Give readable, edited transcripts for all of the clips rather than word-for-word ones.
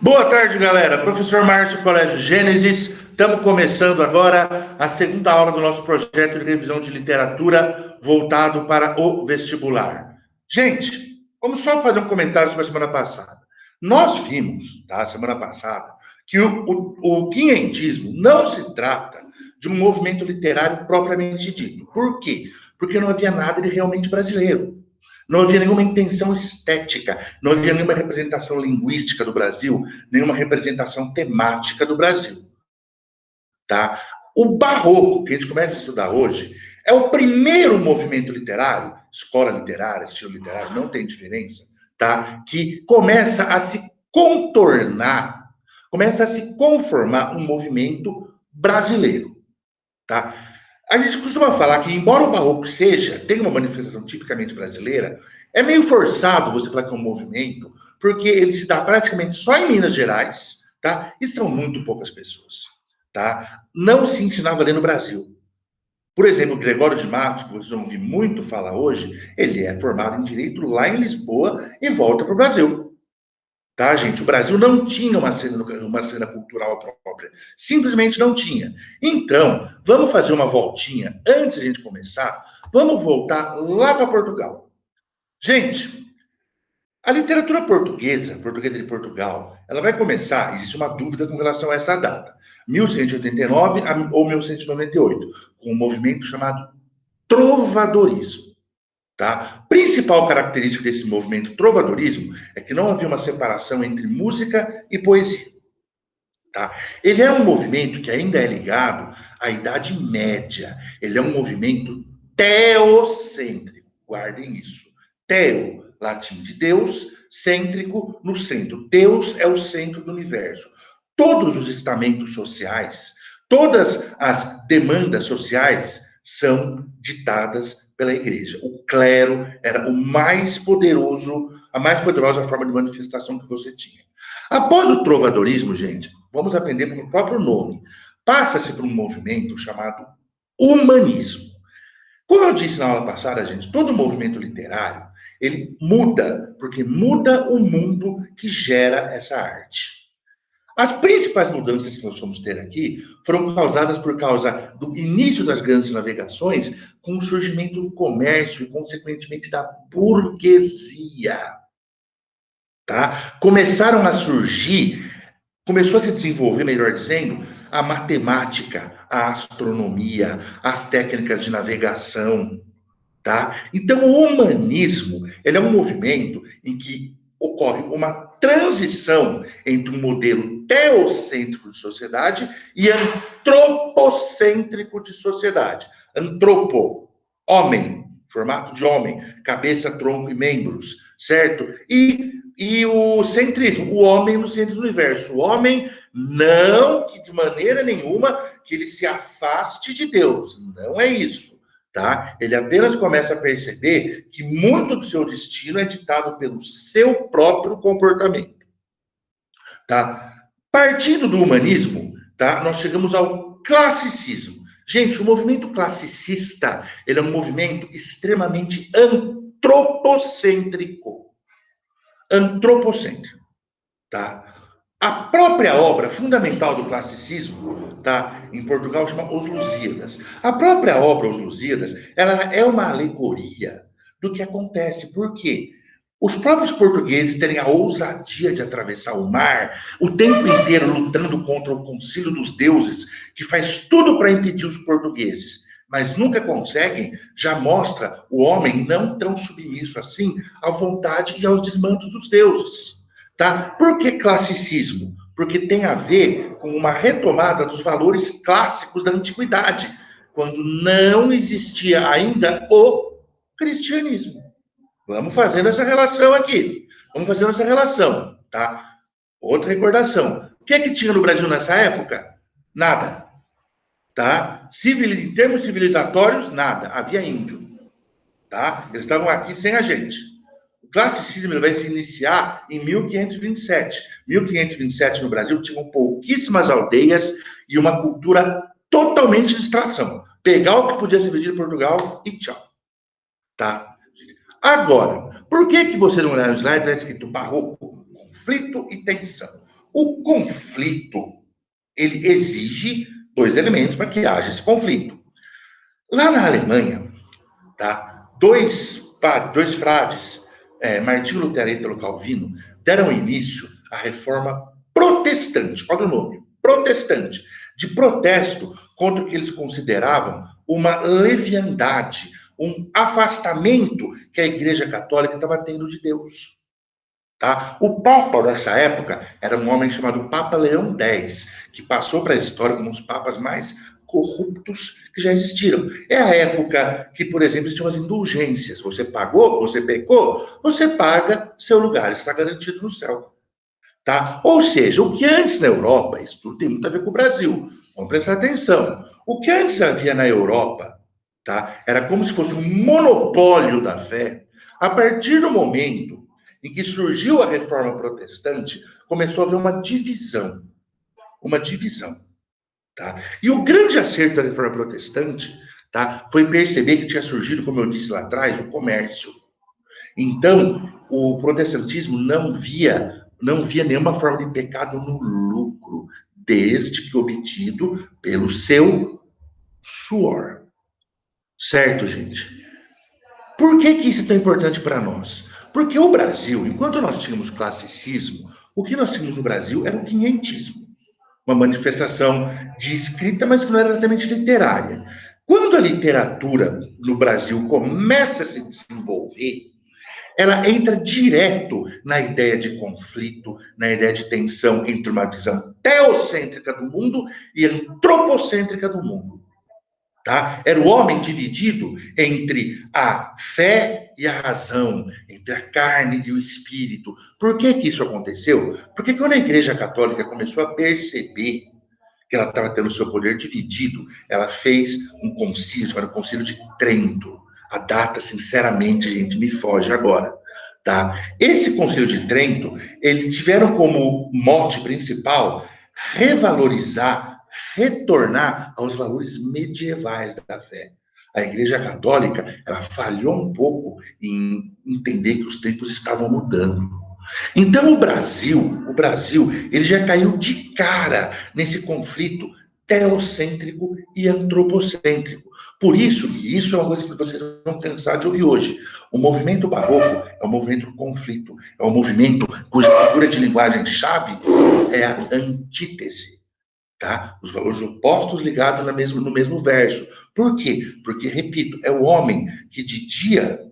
Boa tarde, galera. Professor Márcio, Colégio Gênesis. Estamos começando agora a segunda aula do nosso projeto de revisão de literatura voltado para o vestibular. Gente, vamos só fazer um comentário sobre a semana passada. Nós vimos, tá, semana passada, que o quinhentismo não se trata de um movimento literário propriamente dito. Por quê? Porque não havia nada de realmente brasileiro. Não havia nenhuma intenção estética, não havia nenhuma representação linguística do Brasil, nenhuma representação temática do Brasil. Tá? O barroco, que a gente começa a estudar hoje, é o primeiro movimento literário, escola literária, estilo literário, não tem diferença, tá? Que começa a se contornar, começa a se conformar um movimento brasileiro. Tá? A gente costuma falar que, embora o barroco tenha uma manifestação tipicamente brasileira, é meio forçado você falar que é um movimento, porque ele se dá praticamente só em Minas Gerais, tá? E são muito poucas pessoas, tá? Não se ensinava a ler no Brasil. Por exemplo, Gregório de Matos, que vocês vão ouvir muito falar hoje, ele é formado em Direito lá em Lisboa e volta para o Brasil. Tá, gente? O Brasil não tinha uma cena cultural própria. Simplesmente não tinha. Então, vamos fazer uma voltinha. Antes de a gente começar, vamos voltar lá para Portugal. Gente, a literatura portuguesa, portuguesa de Portugal, ela vai começar, existe uma dúvida com relação a essa data, 1189 ou 1198, com um movimento chamado trovadorismo. Tá? Principal característica desse movimento trovadorismo é que não havia uma separação entre música e poesia. Tá? Ele é um movimento que ainda é ligado à Idade Média. Ele é um movimento teocêntrico. Guardem isso. Teo, latim de Deus, cêntrico no centro. Deus é o centro do universo. Todos os estamentos sociais, todas as demandas sociais são ditadas pela igreja. O clero era o mais poderoso, a mais poderosa forma de manifestação que você tinha. Após o trovadorismo, gente, vamos aprender pelo próprio nome. Passa-se por um movimento chamado humanismo. Como eu disse na aula passada, gente, todo movimento literário, ele muda, porque muda o mundo que gera essa arte. As principais mudanças que nós vamos ter aqui foram causadas por causa do início das grandes navegações, com o surgimento do comércio e, consequentemente, da burguesia. Tá? Começaram a surgir, começou a se desenvolver, melhor dizendo, a matemática, a astronomia, as técnicas de navegação. Tá? Então, o humanismo ele é um movimento em que ocorre uma transição entre um modelo teocêntrico de sociedade e antropocêntrico de sociedade. Antropo, homem, formato de homem, cabeça, tronco e membros, certo? E o centrismo, o homem no centro do universo. O homem não que de maneira nenhuma que ele se afaste de Deus, não é isso. Tá? Ele apenas começa a perceber que muito do seu destino é ditado pelo seu próprio comportamento. Tá? Partindo do humanismo, tá? Nós chegamos ao classicismo. Gente, o movimento classicista ele é um movimento extremamente antropocêntrico. Antropocêntrico. Tá? A própria obra fundamental do classicismo, tá, em Portugal, chama Os Lusíadas. A própria obra Os Lusíadas, ela é uma alegoria do que acontece. Por quê? Os próprios portugueses terem a ousadia de atravessar o mar, o tempo inteiro lutando contra o concílio dos deuses, que faz tudo para impedir os portugueses, mas nunca conseguem, já mostra o homem não tão submisso assim à vontade e aos desmandos dos deuses. Tá? Por que classicismo? Porque tem a ver com uma retomada dos valores clássicos da antiguidade, quando não existia ainda o cristianismo. Vamos fazendo essa relação aqui. Vamos fazendo essa relação, tá? Outra recordação. O que é que tinha no Brasil nessa época? Nada, tá? Em termos civilizatórios, nada. Havia índio, tá? Eles estavam aqui sem a gente. O classicismo vai se iniciar em 1527. 1527 no Brasil tinham pouquíssimas aldeias e uma cultura totalmente de extração. Pegar o que podia ser vendido em Portugal e tchau. Tá? Agora, por que você não olhar no slide está escrito barroco, conflito e tensão? O conflito, ele exige dois elementos para que haja esse conflito. Lá na Alemanha, tá? Dois frades, Martinho Lutero e Ítalo Calvino, deram início à reforma protestante. Olha o nome, protestante, de protesto contra o que eles consideravam uma leviandade, um afastamento que a Igreja Católica estava tendo de Deus. Tá? O Papa dessa época era um homem chamado Papa Leão X, que passou para a história como um dos papas mais corruptos que já existiram. É a época que, por exemplo, tinham as indulgências. Você pagou, você pecou, você paga, seu lugar está garantido no céu. Tá? Ou seja, o que antes na Europa, isso tudo tem muito a ver com o Brasil, vamos prestar atenção. O que antes havia na Europa, tá? Era como se fosse um monopólio da fé. A partir do momento em que surgiu a reforma protestante, começou a haver uma divisão. Uma divisão. Tá? E o grande acerto da reforma protestante, tá, foi perceber que tinha surgido, como eu disse lá atrás, o comércio. Então, o protestantismo não via nenhuma forma de pecado no lucro, desde que obtido pelo seu suor. Certo, gente? Por que isso é tão importante para nós? Porque o Brasil, enquanto nós tínhamos classicismo, o que nós tínhamos no Brasil era o quinhentismo. Uma manifestação de escrita, mas que não era exatamente literária. Quando a literatura no Brasil começa a se desenvolver, ela entra direto na ideia de conflito, na ideia de tensão entre uma visão teocêntrica do mundo e antropocêntrica do mundo. Tá? Era o homem dividido entre a fé e a razão, entre a carne e o espírito. Por que isso aconteceu? Porque quando a Igreja Católica começou a perceber que ela estava tendo o seu poder dividido, ela fez um concílio, chamado Concílio de Trento. A data, sinceramente, gente, me foge agora. Tá? Esse Concílio de Trento, eles tiveram como mote principal revalorizar, retornar aos valores medievais da fé. A Igreja Católica, ela falhou um pouco em entender que os tempos estavam mudando. Então o Brasil, ele já caiu de cara nesse conflito teocêntrico e antropocêntrico. Por isso, e isso é uma coisa que vocês vão cansar de ouvir hoje, o movimento barroco é um movimento do conflito, é um movimento cuja figura de linguagem-chave é a antítese. Tá? Os valores opostos ligados no mesmo verso. Por quê? Porque, repito, é o homem que de dia,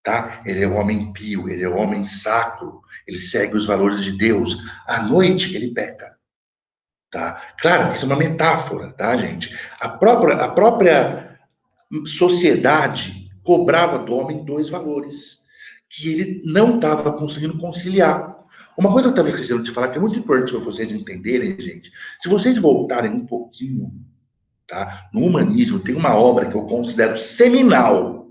tá? Ele é um homem pio, ele é um homem sacro, ele segue os valores de Deus. À noite, ele peca. Tá? Claro que isso é uma metáfora, tá, gente? A própria sociedade cobrava do homem dois valores que ele não estava conseguindo conciliar. Uma coisa que eu estava esquecendo de falar, que é muito importante para vocês entenderem, gente, se vocês voltarem um pouquinho, tá, no humanismo, tem uma obra que eu considero seminal,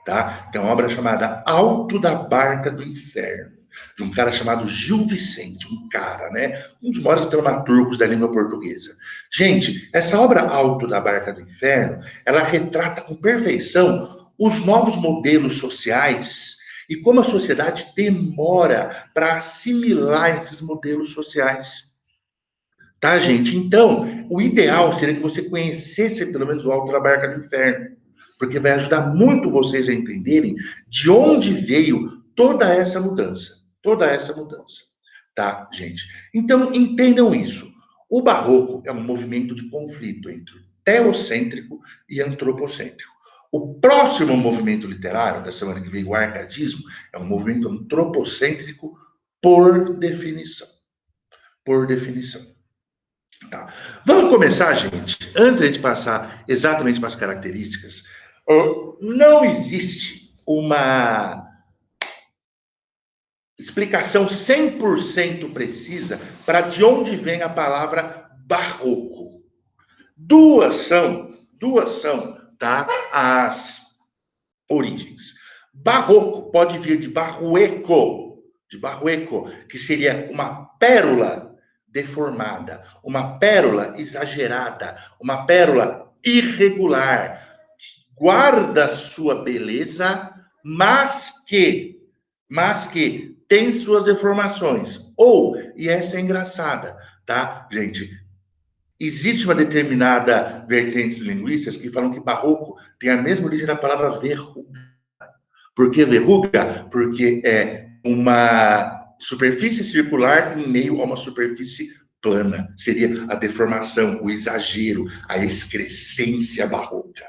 tá? Tem uma obra chamada Alto da Barca do Inferno, de um cara chamado Gil Vicente, um cara, né? Um dos maiores dramaturgos da língua portuguesa. Gente, essa obra Alto da Barca do Inferno, ela retrata com perfeição os novos modelos sociais e como a sociedade demora para assimilar esses modelos sociais. Tá, gente? Então, o ideal seria que você conhecesse pelo menos o Alto da Barca do Inferno, porque vai ajudar muito vocês a entenderem de onde veio toda essa mudança. Toda essa mudança. Tá, gente? Então, entendam isso. O barroco é um movimento de conflito entre teocêntrico e antropocêntrico. O próximo movimento literário da semana que vem, o arcadismo, é um movimento antropocêntrico por definição. Por definição. Tá. Vamos começar, gente, antes de passar exatamente para as características. Não existe uma explicação 100% precisa para de onde vem a palavra barroco. Duas são, tá, as origens. Barroco pode vir de barrueco, que seria uma pérola deformada, uma pérola exagerada, uma pérola irregular, guarda sua beleza, mas que mas que tem suas deformações. Ou, e essa é engraçada, tá, gente? Existe uma determinada vertente de linguistas que falam que barroco tem a mesma origem da palavra verruga. Por que verruga? Porque é uma superfície circular em meio a uma superfície plana. Seria a deformação, o exagero, a excrescência barroca.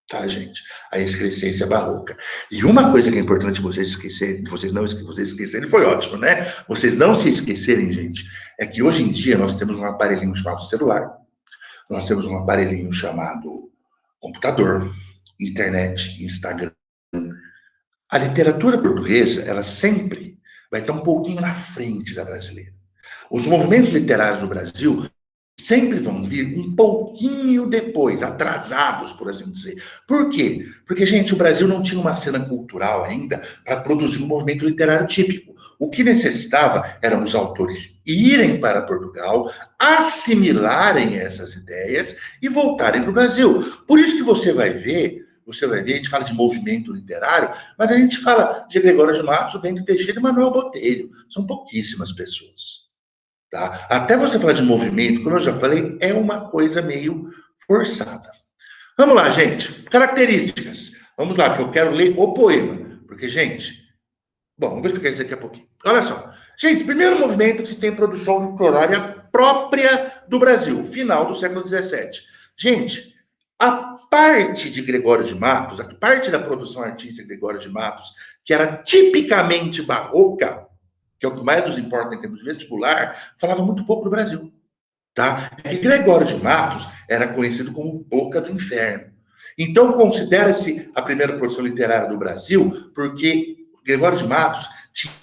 Tá, gente? A excrescência barroca. E uma coisa que é importante vocês esquecerem, vocês esquecerem, foi ótimo, né? Vocês não se esquecerem, gente, é que hoje em dia nós temos um aparelhinho chamado celular, nós temos um aparelhinho chamado computador, internet, Instagram. A literatura portuguesa, ela sempre vai estar um pouquinho na frente da brasileira. Os movimentos literários do Brasil sempre vão vir um pouquinho depois, atrasados, por assim dizer. Por quê? Porque, gente, o Brasil não tinha uma cena cultural ainda para produzir um movimento literário típico. O que necessitava eram os autores irem para Portugal, assimilarem essas ideias e voltarem para o Brasil. Por isso que você vai ver, a gente fala de movimento literário, mas a gente fala de Gregório de Matos, Bento Teixeira e Manuel Botelho. São pouquíssimas pessoas. Tá? Até você falar de movimento, como eu já falei, é uma coisa meio forçada. Vamos lá, gente. Características. Vamos lá, que eu quero ler o poema. Porque, gente, bom, vamos explicar isso daqui a pouquinho. Olha só. Gente, primeiro movimento que se tem produção literária própria do Brasil, final do século XVII. Gente, a parte de Gregório de Matos, a parte da produção artística de Gregório de Matos, que era tipicamente barroca, que é o que mais nos importa em termos de vestibular, falava muito pouco do Brasil. Tá? E Gregório de Matos era conhecido como Boca do Inferno. Então, considera-se a primeira produção literária do Brasil, porque Gregório de Matos tinha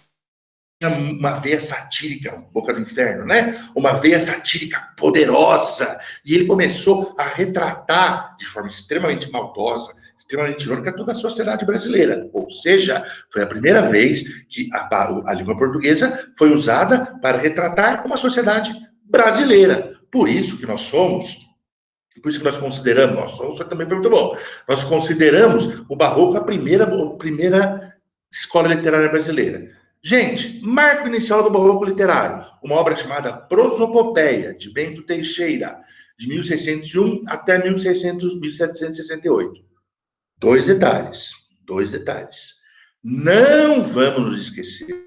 uma veia satírica, Boca do Inferno, né? Uma veia satírica poderosa. E ele começou a retratar de forma extremamente maldosa, extremamente irônica, toda a sociedade brasileira. Ou seja, foi a primeira vez que a língua portuguesa foi usada para retratar uma sociedade brasileira. Por isso que nós somos, por isso que nós consideramos, nós somos, também foi muito bom, nós consideramos o Barroco a primeira escola literária brasileira. Gente, marco inicial do Barroco literário, uma obra chamada Prosopopeia, de Bento Teixeira, de 1601 até 1768. Dois detalhes. Não vamos nos esquecer,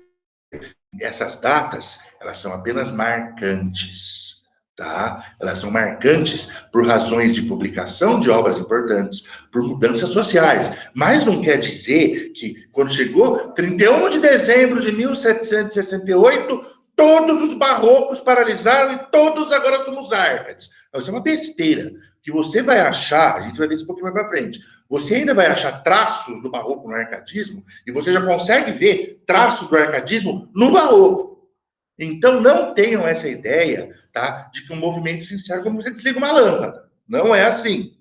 essas datas, elas são apenas marcantes, tá? Elas são marcantes por razões de publicação de obras importantes, por mudanças sociais, mas não quer dizer que quando chegou 31 de dezembro de 1768, todos os barrocos paralisaram e todos agora somos árcades. Isso é uma besteira que você vai achar, a gente vai ver isso um pouquinho mais para frente, você ainda vai achar traços do barroco no arcadismo e você já consegue ver traços do arcadismo no barroco. Então, não tenham essa ideia, tá, de que um movimento se encerra como você desliga uma lâmpada. Não é assim.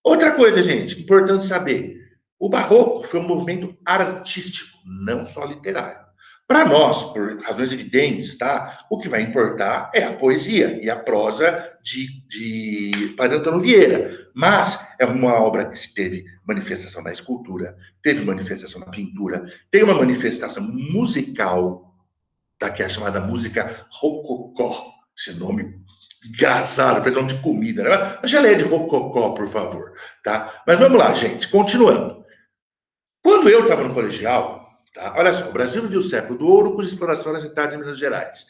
Outra coisa, gente, importante saber. O barroco foi um movimento artístico, não só literário. Para nós, por razões evidentes, tá, o que vai importar é a poesia e a prosa de Padre Antônio Vieira. Mas é uma obra que teve manifestação na escultura, teve manifestação na pintura, tem uma manifestação musical, tá, que é a chamada música rococó. Esse nome engraçado, parece nome de comida, né? A geleia de rococó, por favor, tá? Mas vamos lá, gente, continuando. Quando eu estava no colegial, tá? Olha só, o Brasil vivia o século do ouro com exploração nas cidades de Minas Gerais.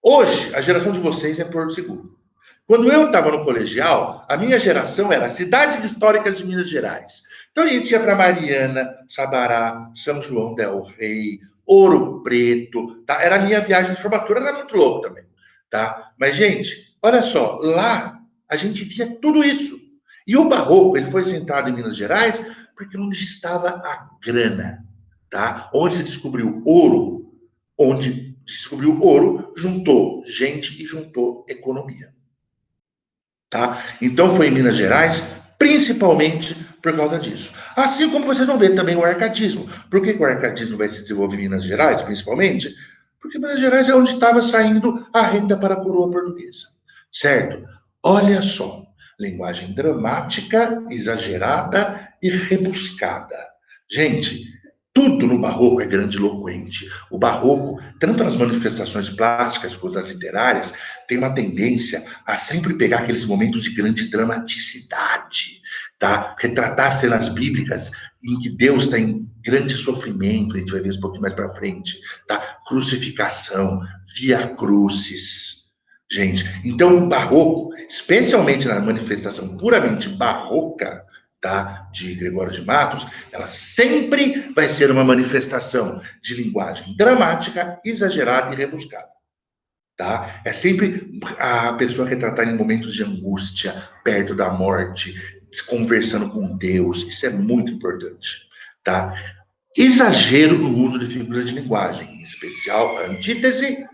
Hoje, a geração de vocês é Porto Seguro. Quando eu estava no colegial, a minha geração era cidades históricas de Minas Gerais. Então a gente ia para Mariana, Sabará, São João del Rei, Ouro Preto, tá? Era a minha viagem de formatura, era muito louco também, tá? Mas, gente, olha só, lá a gente via tudo isso. E o barroco, ele foi centrado em Minas Gerais porque onde estava a grana, tá? Onde se descobriu ouro, onde descobriu ouro, juntou gente e juntou economia. Tá? Então foi em Minas Gerais, principalmente por causa disso. Assim como vocês vão ver também o arcadismo. Por que o arcadismo vai se desenvolver em Minas Gerais, principalmente? Porque Minas Gerais é onde estava saindo a renda para a coroa portuguesa. Certo? Olha só, linguagem dramática, exagerada e rebuscada. Gente, Tudo no barroco é grandiloquente. O barroco, tanto nas manifestações plásticas quanto nas literárias, tem uma tendência a sempre pegar aqueles momentos de grande dramaticidade, tá? Retratar cenas bíblicas em que Deus está em grande sofrimento, a gente vai ver isso um pouquinho mais para frente, tá? Crucificação, via crucis. Gente, então o barroco, especialmente na manifestação puramente barroca, tá, de Gregório de Matos, ela sempre vai ser uma manifestação de linguagem dramática, exagerada e rebuscada. Tá? É sempre a pessoa retratada em momentos de angústia, perto da morte, conversando com Deus. Isso é muito importante. Tá? Exagero no uso de figuras de linguagem, em especial a antítese,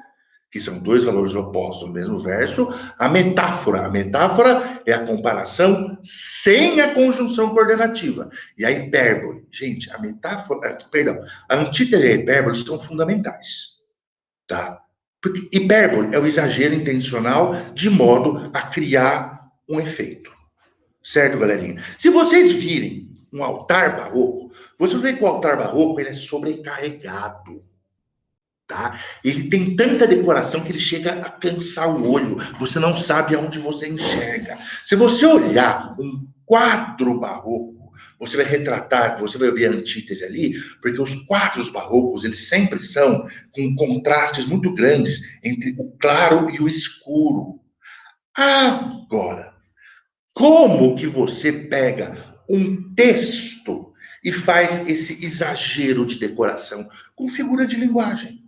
que são dois valores opostos no mesmo verso, a metáfora. A metáfora é a comparação sem a conjunção coordenativa. E a hipérbole. Gente, a metáfora, perdão, a antítese e a hipérbole são fundamentais. Tá? Porque hipérbole é o exagero intencional de modo a criar um efeito. Certo, galerinha? Se vocês virem um altar barroco, vocês veem que o altar barroco ele é sobrecarregado. Tá? Ele tem tanta decoração que ele chega a cansar o olho. Você não sabe aonde você enxerga. Se você olhar um quadro barroco, você vai retratar, você vai ver a antítese ali, porque os quadros barrocos, eles sempre são com contrastes muito grandes entre o claro e o escuro. Agora, como que você pega um texto e faz esse exagero de decoração com figura de linguagem?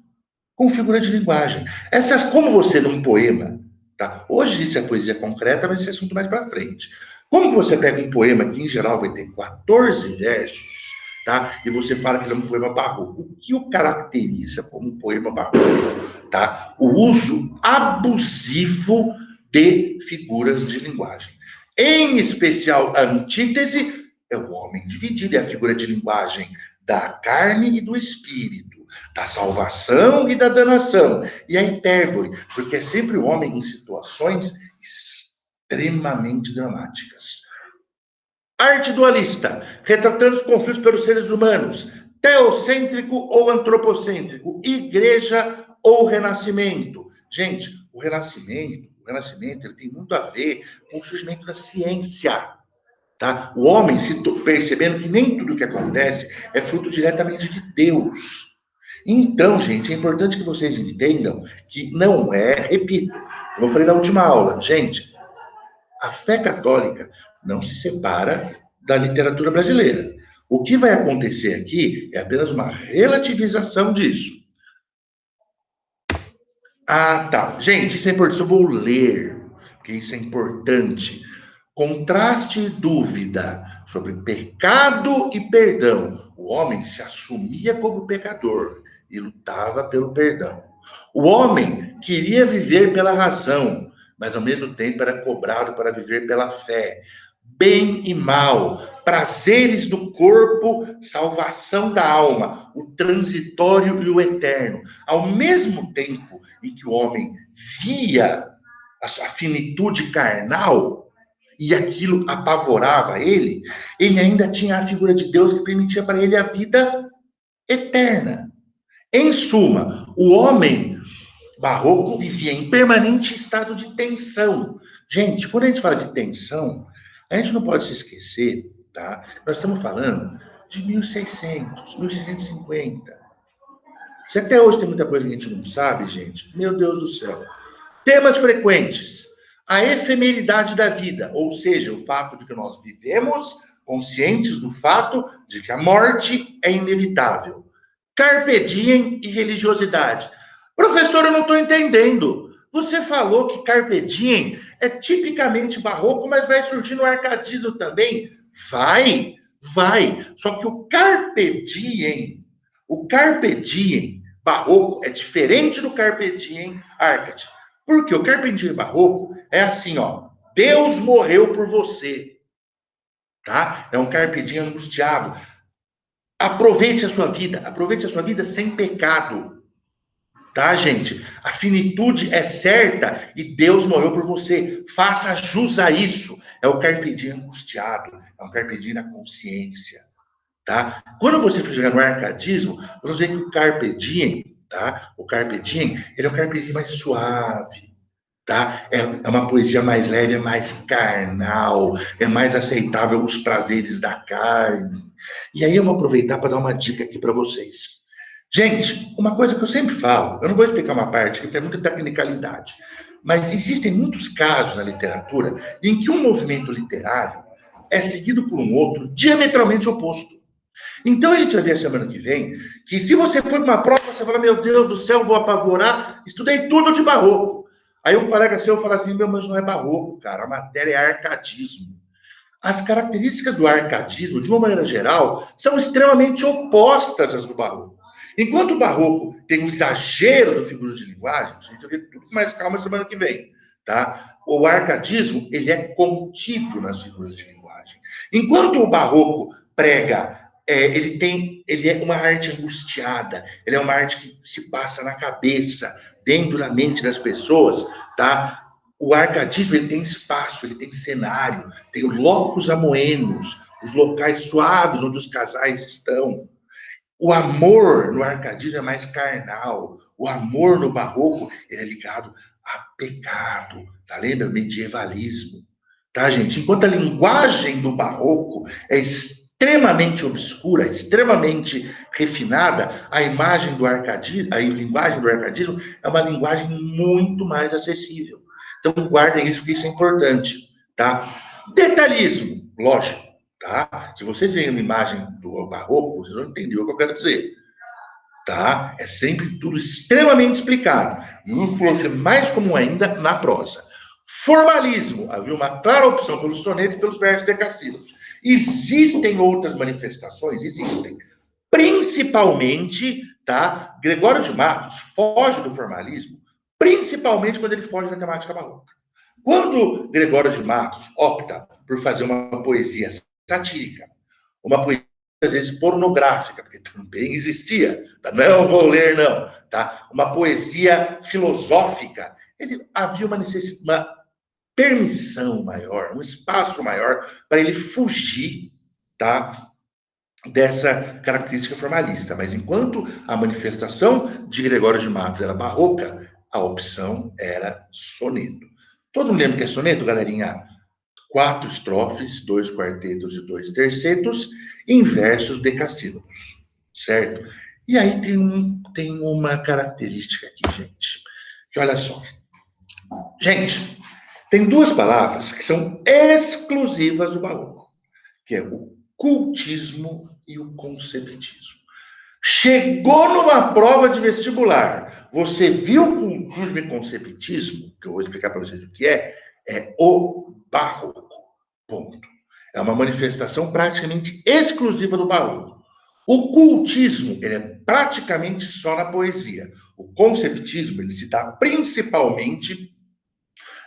Com figura de linguagem. Essas, como você num poema, tá? Hoje isso é poesia concreta, mas esse é assunto mais para frente. Como você pega um poema que em geral vai ter 14 versos, tá? E você fala que ele é um poema barroco. O que o caracteriza como um poema barroco, tá? O uso abusivo de figuras de linguagem. Em especial a antítese é o homem dividido, é a figura de linguagem da carne e do espírito, da salvação e da danação. E a hipérbole, porque é sempre o homem em situações extremamente dramáticas. Arte dualista, retratando os conflitos pelos seres humanos, teocêntrico ou antropocêntrico, igreja ou renascimento. Gente, o renascimento ele tem muito a ver com o surgimento da ciência. Tá? O homem se percebendo que nem tudo que acontece é fruto diretamente de Deus. Então, gente, é importante que vocês entendam que não é, repito, como eu falei na última aula, gente, a fé católica não se separa da literatura brasileira. O que vai acontecer aqui é apenas uma relativização disso. Ah, tá. Gente, isso é importante. Eu vou ler, porque isso é importante. Contraste e dúvida sobre pecado e perdão. O homem se assumia como pecador e lutava pelo perdão. O homem queria viver pela razão, mas ao mesmo tempo era cobrado para viver pela fé. Bem e mal, prazeres do corpo, salvação da alma, o transitório e o eterno. Ao mesmo tempo em que o homem via a sua finitude carnal, e aquilo apavorava ele ainda tinha a figura de Deus que permitia para ele a vida eterna. Em suma, o homem barroco vivia em permanente estado de tensão. Gente, quando a gente fala de tensão, a gente não pode se esquecer, tá? Nós estamos falando de 1600, 1650. Se até hoje tem muita coisa que a gente não sabe, gente, meu Deus do céu. Temas frequentes: a efemeridade da vida, ou seja, o fato de que nós vivemos conscientes do fato de que a morte é inevitável. Carpe diem e religiosidade. Professor, eu não estou entendendo. Você falou que carpe diem é tipicamente barroco, mas vai surgir no arcadismo também? Vai. Só que o carpe diem barroco é diferente do carpe diem arcade. Porque o carpe diem barroco é assim, ó. Deus morreu por você. Tá? É um carpe diem angustiado. Aproveite a sua vida sem pecado. Tá, gente? A finitude é certa e Deus morreu por você. Faça jus a isso. É o carpe diem angustiado. É um carpe diem na consciência. tá? Quando você for chegar no arcadismo, vamos ver que o carpe diem, tá? O carpe diem, ele é um carpe diem mais suave, tá? É uma poesia mais leve, é mais carnal, é mais aceitável os prazeres da carne. E aí eu vou aproveitar para dar uma dica aqui para vocês. Gente, uma coisa que eu sempre falo, eu não vou explicar uma parte que tem muita tecnicalidade, mas existem muitos casos na literatura em que um movimento literário é seguido por um outro diametralmente oposto. Então a gente vai ver a semana que vem que se você for para uma prova, você fala, meu Deus do céu, vou apavorar, estudei tudo de barroco. Aí um colega seu fala assim, meu, mas não é barroco, cara, a matéria é arcadismo. As características do arcadismo, de uma maneira geral, são extremamente opostas às do barroco. Enquanto o barroco tem um exagero do figura de linguagem, a gente vai ver tudo com mais calma semana que vem, tá? O arcadismo, ele é contido nas figuras de linguagem. Enquanto o barroco prega, ele é uma arte angustiada, ele é uma arte que se passa na cabeça, dentro da mente das pessoas, tá? O arcadismo, ele tem espaço, ele tem cenário, tem locus amoenos, os locais suaves onde os casais estão. O amor no arcadismo é mais carnal. O amor no barroco, ele é ligado a pecado, tá? Lembra? Medievalismo. Tá, gente? Enquanto a linguagem do barroco é extremamente obscura, extremamente refinada, a imagem do arcadismo, a linguagem do arcadismo é uma linguagem muito mais acessível. Então, guardem isso, porque isso é importante, tá? Detalhismo, lógico, tá? Se vocês veem uma imagem do barroco, vocês vão entender o que eu quero dizer, tá? É sempre tudo extremamente explicado. E o mais comum ainda na prosa. Formalismo, havia uma clara opção pelos sonetos e pelos versos decassílabos. Existem outras manifestações? Existem. Principalmente, tá? Gregório de Matos foge do formalismo, principalmente quando ele foge da temática barroca. Quando Gregório de Matos opta por fazer uma poesia satírica, uma poesia às vezes pornográfica, porque também existia, tá? Não vou ler não, tá? Uma poesia filosófica, havia uma permissão maior, um espaço maior para ele fugir, tá? Dessa característica formalista. Mas enquanto a manifestação de Gregório de Matos era barroca, a opção era soneto. Todo mundo lembra que é soneto, galerinha? 4 estrofes, 2 quartetos e 2 tercetos, em versos decassílabos, certo? E aí tem uma característica aqui, gente, que olha só. Gente, tem duas palavras que são exclusivas do barroco, que é o cultismo e o conceptismo. Chegou numa prova de vestibular, você viu cultismo e conceptismo, que eu vou explicar para vocês o que é o barroco. Ponto. É uma manifestação praticamente exclusiva do barroco. O cultismo, ele é praticamente só na poesia. O conceptismo, ele se dá principalmente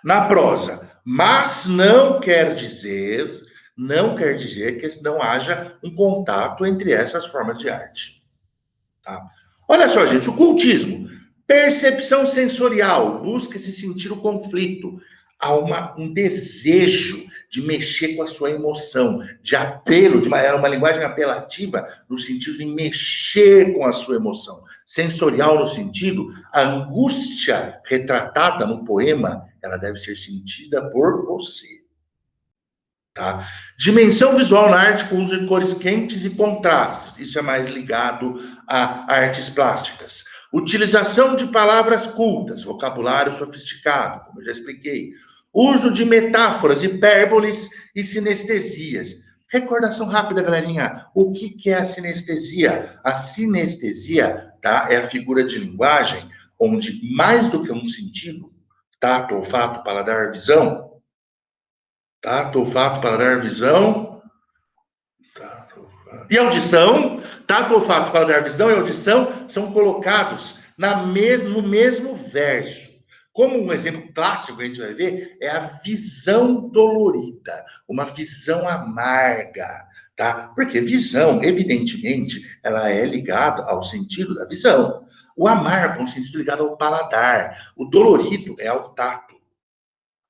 na prosa, mas não quer dizer que não haja um contato entre essas formas de arte. Tá? Olha só, gente, o cultismo, percepção sensorial, busca se sentir o conflito, há um desejo de mexer com a sua emoção, de apelo, é uma linguagem apelativa no sentido de mexer com a sua emoção, sensorial no sentido, a angústia retratada no poema, ela deve ser sentida por você. Tá? Dimensão visual na arte com uso de cores quentes e contrastes. Isso é mais ligado a artes plásticas. Utilização de palavras cultas, vocabulário sofisticado, como eu já expliquei. Uso de metáforas, hipérboles e sinestesias. Recordação rápida, galerinha. O que é a sinestesia? A sinestesia, tá, é a figura de linguagem onde mais do que um sentido, tato, olfato, paladar, visão, tato, olfato, paladar, visão. E audição. Tato, olfato, paladar, visão e audição são colocados no mesmo verso. Como um exemplo clássico que a gente vai ver é a visão dolorida, uma visão amarga, tá? Porque visão, evidentemente, ela é ligada ao sentido da visão. O amargo é um sentido ligado ao paladar. O dolorido é ao tato.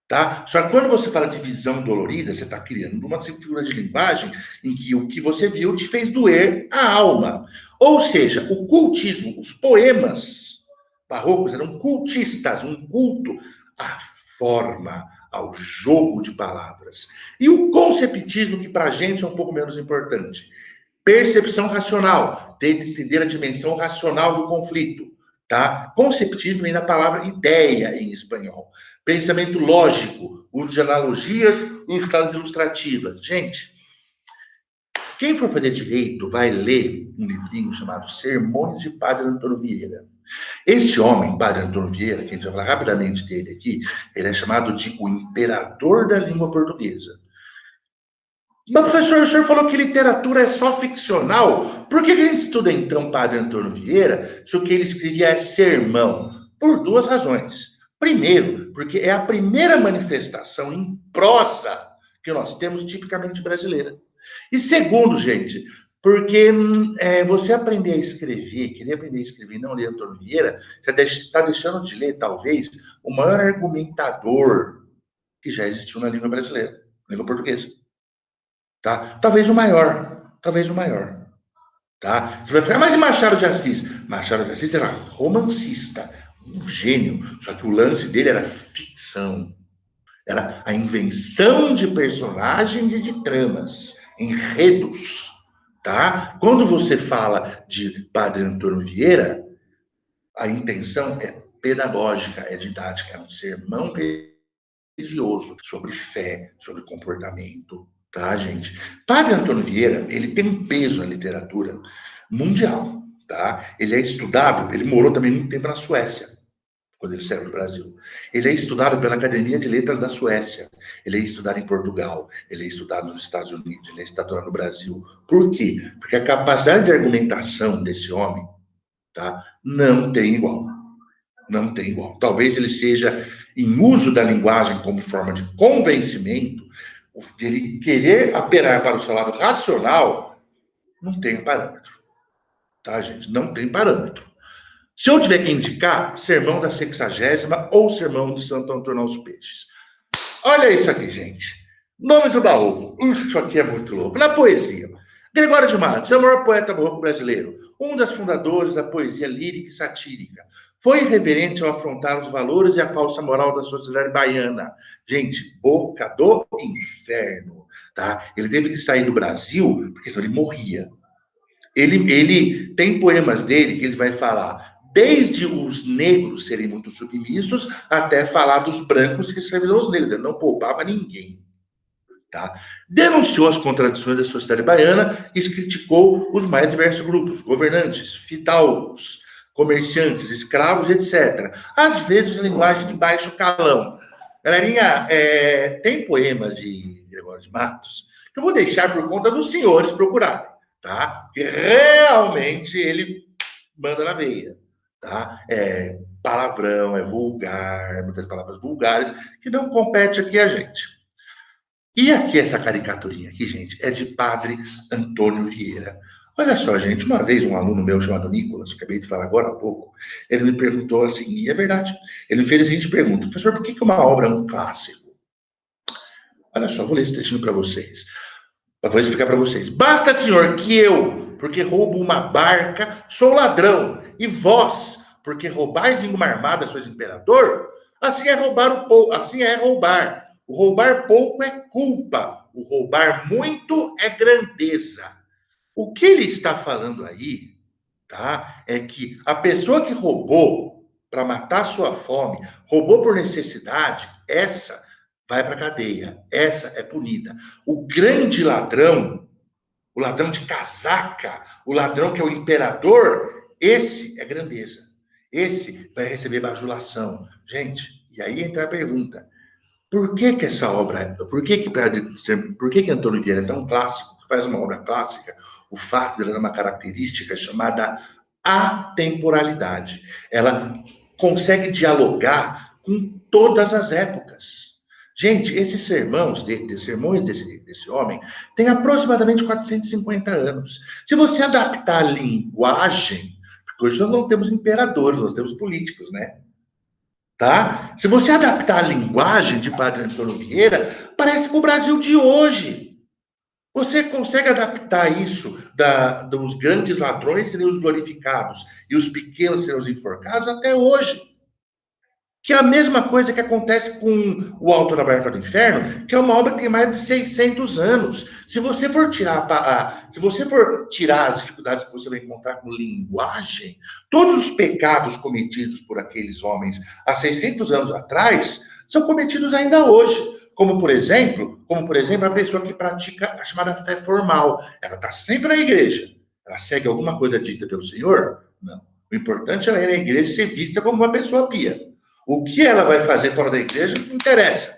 tá? Só que quando você fala de visão dolorida, você está criando uma figura de linguagem em que o que você viu te fez doer a alma. Ou seja, o cultismo, os poemas barrocos eram cultistas, um culto à forma, ao jogo de palavras. E o conceptismo, que para a gente é um pouco menos importante. Percepção racional, tenta entender a dimensão racional do conflito, tá? Conceptismo vem da palavra ideia em espanhol. Pensamento lógico, uso de analogias e escalas ilustrativas. Gente, quem for fazer direito vai ler um livrinho chamado Sermões de Padre Antônio Vieira. Esse homem, Padre Antônio Vieira, que a gente vai falar rapidamente dele aqui, ele é chamado de o imperador da língua portuguesa. Mas, professor, o senhor falou que literatura é só ficcional. Por que a gente estuda, então, Padre Antônio Vieira, se o que ele escrevia é sermão? Por duas razões. Primeiro, porque é a primeira manifestação em prosa que nós temos tipicamente brasileira. E segundo, gente, porque você aprender a escrever, querer aprender a escrever e não ler Antônio Vieira, você está deixando de ler, talvez, o maior argumentador que já existiu na língua brasileira, na língua portuguesa. Tá? Talvez o maior, tá? Você vai falar, mas e Machado de Assis? Machado de Assis era romancista, um gênio, só que o lance dele era ficção, era a invenção de personagens e de tramas, enredos, tá? Quando você fala de Padre Antônio Vieira, a intenção é pedagógica, é didática, é um sermão religioso sobre fé, sobre comportamento, tá, gente? Padre Antônio Vieira, ele tem um peso na literatura mundial, tá? Ele é estudado, ele morou também muito tempo na Suécia, quando ele saiu do Brasil. Ele é estudado pela Academia de Letras da Suécia, ele é estudado em Portugal, ele é estudado nos Estados Unidos, ele é estudado no Brasil. Por quê? Porque a capacidade de argumentação desse homem, tá, não tem igual. Não tem igual. Talvez ele seja, em uso da linguagem como forma de convencimento, de ele querer apelar para o seu lado racional, não tem parâmetro. Tá, gente? Não tem parâmetro. Se eu tiver que indicar, sermão da 60ª ou sermão de Santo Antônio aos Peixes. Olha isso aqui, gente. Nomes do barroco. Isso aqui é muito louco. Na poesia. Gregório de Matos é o maior poeta barroco brasileiro, um dos fundadores da poesia lírica e satírica. Foi irreverente ao afrontar os valores e a falsa moral da sociedade baiana. Gente, boca do inferno, tá? Ele teve que sair do Brasil, porque senão ele morria. Ele tem poemas dele que ele vai falar desde os negros serem muito submissos até falar dos brancos que serviram aos negros. Ele não poupava ninguém. Tá? Denunciou as contradições da sociedade baiana e criticou os mais diversos grupos, governantes, fidalgos, comerciantes, escravos, etc. Às vezes em linguagem de baixo calão. Galerinha, tem poemas de Gregório de Matos que eu vou deixar por conta dos senhores procurarem, tá? Porque realmente ele manda na veia, tá? É palavrão, é vulgar, muitas palavras vulgares que não compete aqui a gente. E aqui essa caricaturinha aqui, gente, é de Padre Antônio Vieira. Olha só, gente, uma vez um aluno meu chamado Nicolas, acabei de falar agora há pouco, ele me perguntou assim, e é verdade, ele me fez a seguinte pergunta: professor, por que uma obra é um clássico? Olha só, vou ler esse textinho para vocês. Vou explicar para vocês. Basta, senhor, que eu, porque roubo uma barca, sou ladrão, e vós, porque roubais em uma armada, sois imperador? Assim é roubar o pouco, assim é roubar. O roubar pouco é culpa, o roubar muito é grandeza. O que ele está falando aí, tá? É que a pessoa que roubou para matar sua fome, roubou por necessidade, essa vai para a cadeia, essa é punida. O grande ladrão, o ladrão de casaca, o ladrão que é o imperador, esse é grandeza. Esse vai receber bajulação. Gente, e aí entra a pergunta: por que que essa obra, por que Antônio Vieira é tão clássico, que faz uma obra clássica? O fato dela ter uma característica chamada atemporalidade. Ela consegue dialogar com todas as épocas. Gente, esses sermões desse homem têm aproximadamente 450 anos. Se você adaptar a linguagem, porque hoje nós não temos imperadores, nós temos políticos, né? tá? Se você adaptar a linguagem de Padre Antônio Vieira, parece com o Brasil de hoje. Você consegue adaptar isso dos grandes ladrões serem os glorificados e os pequenos serem os enforcados até hoje. Que é a mesma coisa que acontece com o Alto da Barca do Inferno, que é uma obra que tem mais de 600 anos. Se você for tirar as dificuldades que você vai encontrar com linguagem, todos os pecados cometidos por aqueles homens há 600 anos atrás são cometidos ainda hoje. Como por exemplo, a pessoa que pratica a chamada fé formal. Ela está sempre na igreja. Ela segue alguma coisa dita pelo Senhor? Não. O importante é ela ir na igreja e ser vista como uma pessoa pia. O que ela vai fazer fora da igreja não interessa,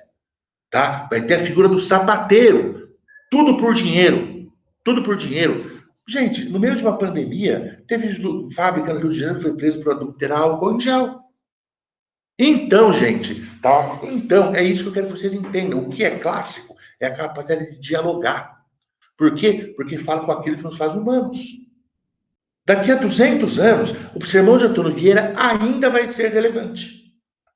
tá? Vai ter a figura do sapateiro, tudo por dinheiro, tudo por dinheiro. Gente, no meio de uma pandemia, teve fábrica no Rio de Janeiro que foi preso por adulterar álcool em gel. Então, gente, tá? Então, é isso que eu quero que vocês entendam. O que é clássico é a capacidade de dialogar. Por quê? Porque fala com aquilo que nos faz humanos. Daqui a 200 anos, o sermão de Antônio Vieira ainda vai ser relevante.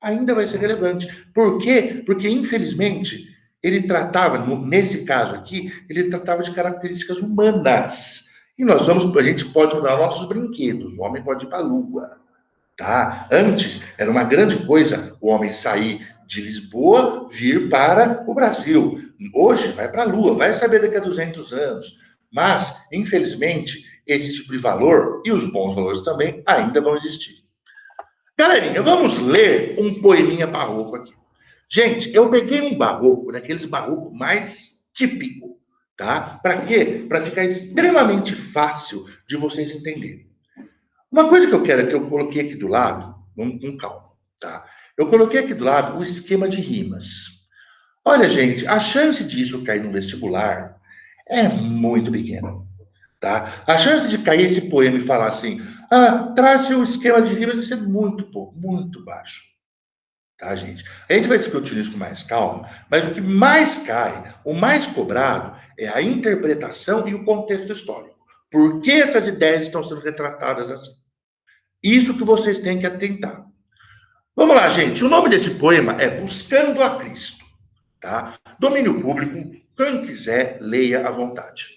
Ainda vai ser relevante. Por quê? Porque, infelizmente, ele tratava, nesse caso aqui, ele tratava de características humanas. E a gente pode usar nossos brinquedos, o homem pode ir para a lua, tá? Antes, era uma grande coisa o homem sair de Lisboa, vir para o Brasil. Hoje, vai para a lua, vai saber daqui a 200 anos. Mas, infelizmente, esse tipo de valor, e os bons valores também, ainda vão existir. Galerinha, vamos ler um poeminha barroco aqui. Gente, eu peguei um barroco, daqueles barroco mais típico, tá? Para quê? Para ficar extremamente fácil de vocês entenderem. Uma coisa que eu quero, que eu coloquei aqui do lado, vamos com calma, tá? Eu coloquei aqui do lado o esquema de rimas. Olha, gente, a chance disso cair no vestibular é muito pequena, tá? A chance de cair esse poema e falar assim, trace o esquema de rimas vai ser muito pouco, muito baixo. Tá, gente? A gente vai discutir isso com mais calma, mas o que mais cai, o mais cobrado, é a interpretação e o contexto histórico. Por que essas ideias estão sendo retratadas assim? Isso que vocês têm que atentar. Vamos lá, gente. O nome desse poema é Buscando a Cristo, tá? Domínio público, quem quiser, leia à vontade.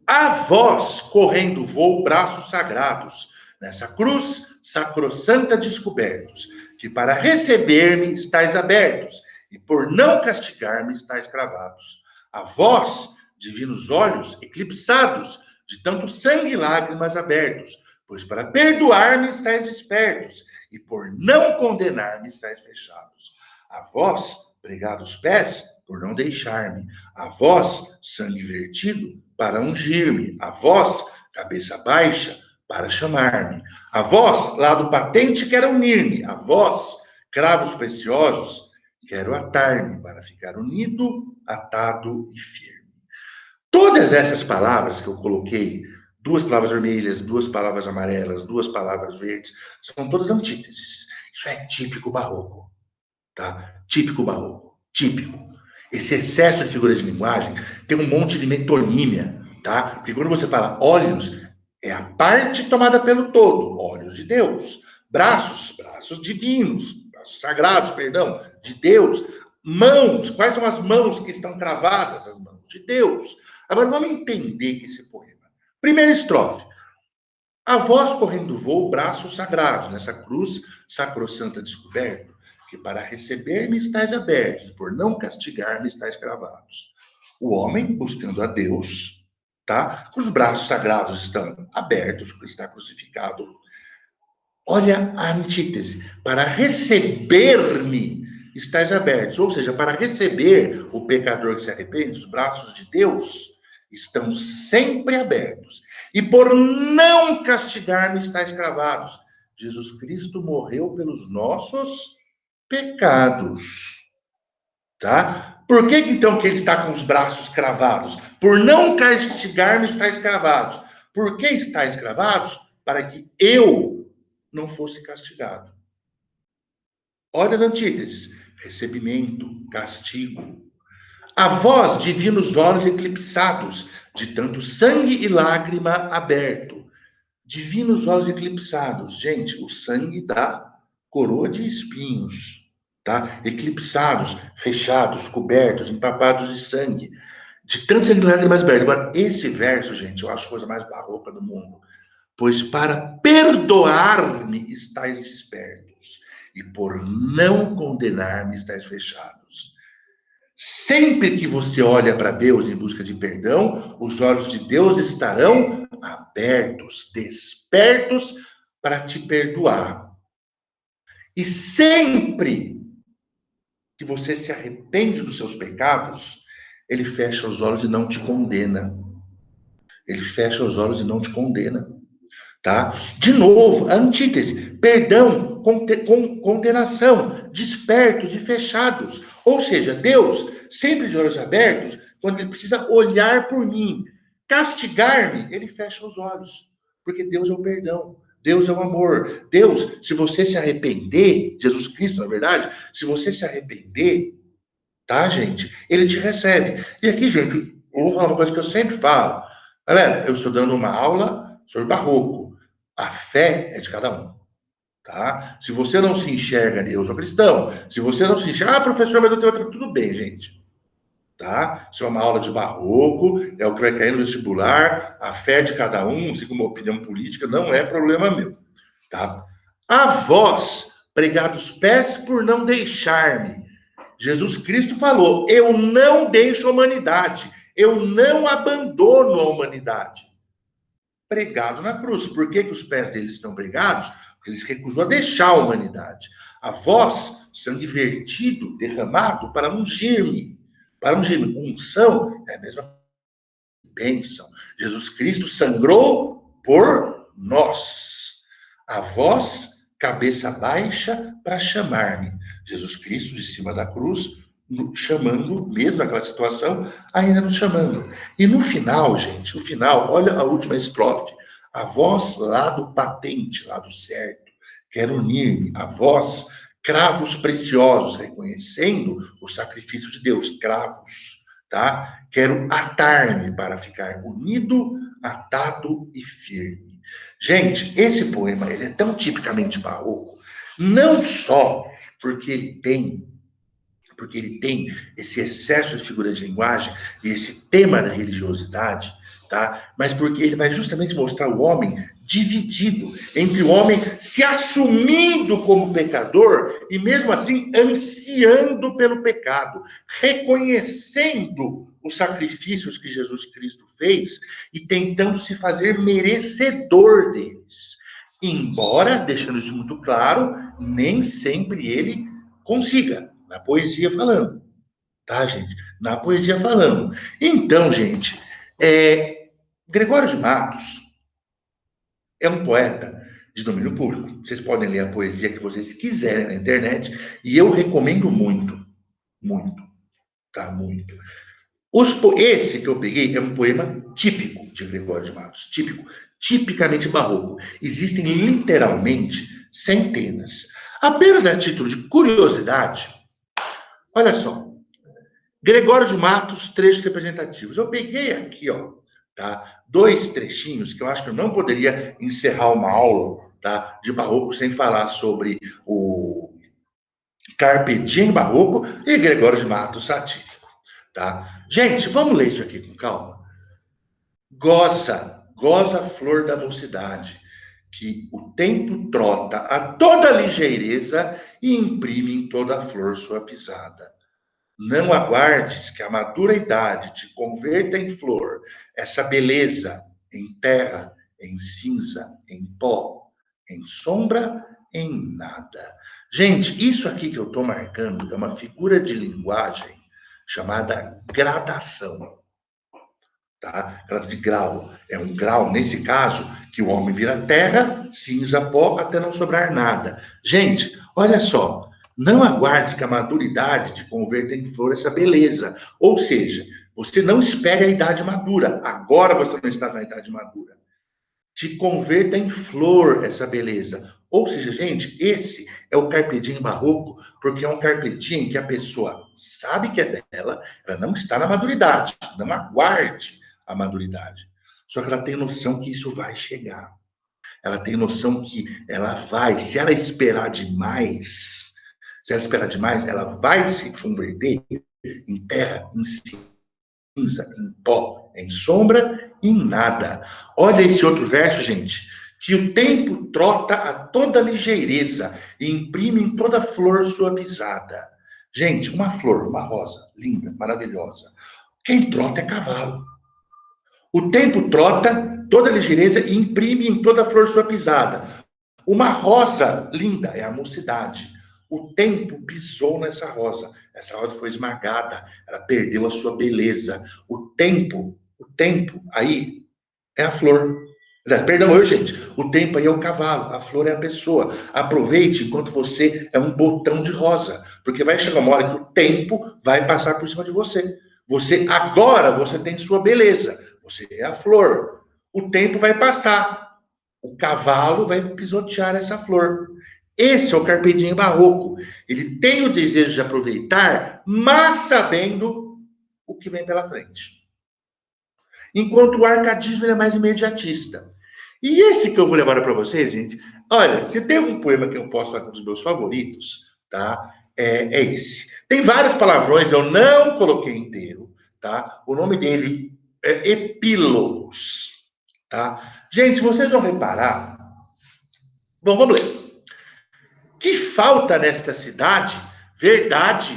A vós, correndo voo, braços sagrados, nessa cruz sacrossanta descobertos, que para receber-me estáis abertos, e por não castigar-me estáis cravados. A vós, divinos olhos eclipsados, de tanto sangue e lágrimas abertos, pois para perdoar-me estáis espertos, e por não condenar-me estáis fechados. A vós, pregados pés, por não deixar-me. A vós, sangue vertido, para ungir-me. A vós, cabeça baixa, para chamar-me. A vós, lado patente, quero unir-me. A vós, cravos preciosos, quero atar-me, para ficar unido, atado e firme. Todas essas palavras que eu coloquei, 2 palavras vermelhas, 2 palavras amarelas, 2 palavras verdes, são todas antíteses. Isso é típico barroco, tá? Típico barroco, típico. Esse excesso de figuras de linguagem tem um monte de metonímia, tá? Porque quando você fala olhos, é a parte tomada pelo todo, olhos de Deus. Braços divinos, braços sagrados, perdão, de Deus. Mãos, quais são as mãos que estão cravadas? As mãos de Deus. Agora vamos entender esse poema. Primeira estrofe. A vós correndo voo, braços sagrados, nessa cruz sacrossanta descoberto, que para receber-me estáis abertos, por não castigar-me estáis cravados. O homem, buscando a Deus, tá? Os braços sagrados estão abertos, está crucificado. Olha a antítese. Para receber-me estáis abertos. Ou seja, para receber o pecador que se arrepende, os braços de Deus estão sempre abertos. E por não castigar-me estáis cravados. Jesus Cristo morreu pelos nossos pecados, tá? Por que então que ele está com os braços cravados? Por não castigar-me estáis cravados. Por que estáis cravados? Para que eu não fosse castigado. Olha as antíteses. Recebimento, castigo. A vós, divinos olhos eclipsados, de tanto sangue e lágrima aberto. Divinos olhos eclipsados. Gente, o sangue dá coroa de espinhos, tá? Eclipsados, fechados, cobertos, empapados de sangue. De tanto sangue, lágrimas verdes. Agora, esse verso, gente, eu acho a coisa mais barroca do mundo. Pois para perdoar-me estáis despertos, e por não condenar-me estáis fechados. Sempre que você olha para Deus em busca de perdão, os olhos de Deus estarão abertos, despertos para te perdoar. E sempre que você se arrepende dos seus pecados, ele fecha os olhos e não te condena. Ele fecha os olhos e não te condena. Tá? De novo, a antítese: perdão, condenação, despertos e fechados. Ou seja, Deus, sempre de olhos abertos, quando ele precisa olhar por mim, castigar-me, ele fecha os olhos. Porque Deus é o perdão, Deus é o amor. Deus, se você se arrepender, Jesus Cristo, na verdade, se você se arrepender, tá, gente? Ele te recebe. E aqui, gente, eu vou falar uma coisa que eu sempre falo. Galera, eu estou dando uma aula sobre barroco. A fé é de cada um, tá? Se você não se enxerga, eu sou cristão. Se você não se enxerga, professor, mas eu tenho outra. Tudo bem, gente. Tá? Isso é uma aula de barroco, é o que vai cair no vestibular. A fé de cada um, segundo uma opinião política, não é problema meu, tá? A vós, pregados pés por não deixar-me. Jesus Cristo falou: eu não deixo a humanidade, eu não abandono a humanidade. Pregado na cruz. Por que os pés deles estão pregados? Porque eles recusou a deixar a humanidade. A voz, sangue vertido, derramado para ungir-me. Para ungir-me. Unção é a mesma bênção. Jesus Cristo sangrou por nós. A voz, cabeça baixa para chamar-me. Jesus Cristo, de cima da cruz, chamando, mesmo naquela situação, ainda nos chamando. E no final, gente, o final, olha a última estrofe. A voz lá do patente, lá do certo, quer unir-me. A voz, cravos preciosos, reconhecendo o sacrifício de Deus, cravos, tá? Quero atar-me para ficar unido, atado e firme. Gente, esse poema, ele é tão tipicamente barroco, não só porque ele tem esse excesso de figura de linguagem e esse tema da religiosidade, tá? Mas porque ele vai justamente mostrar o homem dividido entre o homem se assumindo como pecador e mesmo assim ansiando pelo pecado, reconhecendo os sacrifícios que Jesus Cristo fez e tentando se fazer merecedor deles. Embora, deixando isso muito claro, nem sempre ele consiga. Na poesia falando, tá, gente? Na poesia falando. Então, gente, Gregório de Matos é um poeta de domínio público. Vocês podem ler a poesia que vocês quiserem na internet, e eu recomendo muito, muito, tá? Muito. Esse que eu peguei é um poema típico de Gregório de Matos, típico, tipicamente barroco. Existem literalmente centenas. Apenas a título de curiosidade, olha só. Gregório de Matos, trechos representativos. Eu peguei aqui, ó, tá? 2 trechinhos que eu acho que eu não poderia encerrar uma aula, tá, de barroco sem falar sobre o Carpe Diem barroco e Gregório de Matos satírico, tá? Gente, vamos ler isso aqui com calma. Goza, goza a flor da mocidade, que o tempo trota a toda ligeireza e imprime em toda a flor sua pisada. Não aguardes que a madura idade te converta em flor, essa beleza em terra, em cinza, em pó, em sombra, em nada. Gente, isso aqui que eu estou marcando é uma figura de linguagem chamada gradação, tá? De grau. É um grau, nesse caso, que o homem vira terra, cinza, pó, até não sobrar nada. Gente, olha só. Não aguardes que a maturidade te converta em flor essa beleza. Ou seja, você não espere a idade madura. Agora você não está na idade madura. Te converta em flor essa beleza. Ou seja, gente, esse é o carpe diem barroco, porque é um carpe diem que a pessoa sabe que é dela, ela não está na maduridade, não aguarde a maturidade. Só que ela tem noção que isso vai chegar. ela tem noção que ela vai, se ela esperar demais, ela vai se converter em terra, em cinza, em pó, em sombra, em nada. Olha esse outro verso, gente. Que o tempo trota a toda ligeireza e imprime em toda flor sua pisada. Gente, uma flor, uma rosa, linda, maravilhosa. Quem trota é cavalo. O tempo trota toda ligeireza e imprime em toda flor sua pisada. Uma rosa linda é a mocidade. O tempo pisou nessa rosa. Essa rosa foi esmagada, ela perdeu a sua beleza. O tempo aí é a flor. Perdão, gente. O tempo aí é o cavalo, a flor é a pessoa. Aproveite enquanto você é um botão de rosa, porque vai chegar uma hora que o tempo vai passar por cima de você. Você tem sua beleza. Você é a flor. O tempo vai passar. O cavalo vai pisotear essa flor. Esse é o carpe diem barroco. Ele tem o desejo de aproveitar, mas sabendo o que vem pela frente. Enquanto o arcadismo é mais imediatista. E esse que eu vou levar para vocês, gente, olha, se tem um poema que eu posso falar com os meus favoritos, tá? É esse. Tem vários palavrões, eu não coloquei inteiro, tá? O nome dele é Epílogos, tá? Gente, vocês vão reparar. Bom, vamos ler. Que falta nesta cidade, verdade,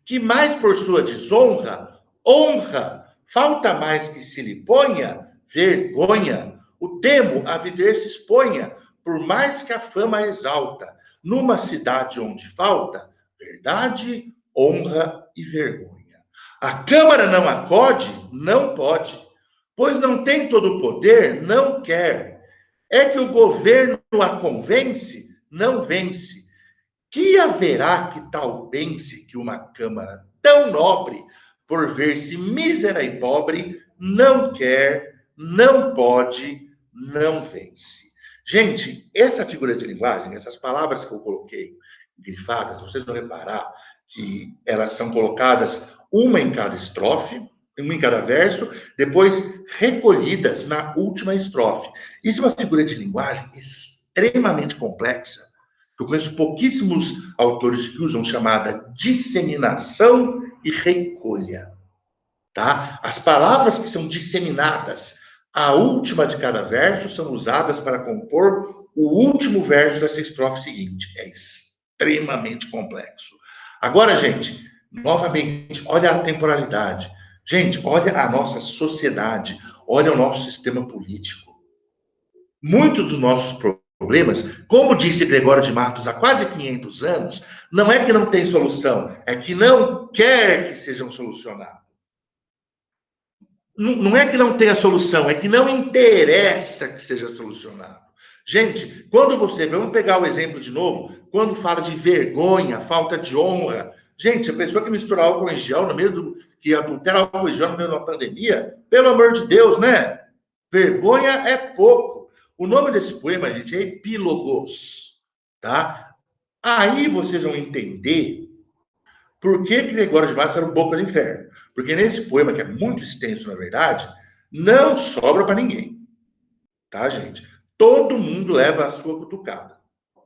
que mais por sua desonra, honra, falta mais que se lhe ponha, vergonha, o temo a viver se exponha, por mais que a fama exalta, numa cidade onde falta verdade, honra e vergonha. A Câmara não acode, não pode, pois não tem todo o poder, não quer. É que o governo a convence, não vence. Que haverá que tal pense que uma Câmara tão nobre, por ver-se mísera e pobre, não quer, não pode, não vence. Gente, essa figura de linguagem, essas palavras que eu coloquei grifadas, vocês vão reparar que elas são colocadas uma em cada estrofe, uma em cada verso, depois recolhidas na última estrofe. Isso é uma figura de linguagem extremamente complexa. Eu conheço pouquíssimos autores que usam chamada disseminação e recolha. Tá? As palavras que são disseminadas, a última de cada verso, são usadas para compor o último verso dessa estrofe seguinte. É extremamente complexo. Agora, gente, novamente, olha a temporalidade. Gente, olha a nossa sociedade, olha o nosso sistema político. Muitos dos nossos problemas, como disse Gregório de Matos há quase 500 anos, não é que não tem solução, é que não quer que sejam solucionados. Não é que não tenha solução, é que não interessa que seja solucionado. Gente, quando você, vamos pegar o exemplo de novo, quando fala de vergonha, falta de honra, gente, a pessoa que mistura álcool em gel no meio do, que adultera álcool em gel no meio de uma pandemia, pelo amor de Deus, né? Vergonha é pouco. O nome desse poema, gente, é Epílogos, tá? Aí vocês vão entender por que Gregório de Matos era o boca do inferno. Porque nesse poema, que é muito extenso, na verdade, não sobra para ninguém. Tá, gente? Todo mundo leva a sua cutucada.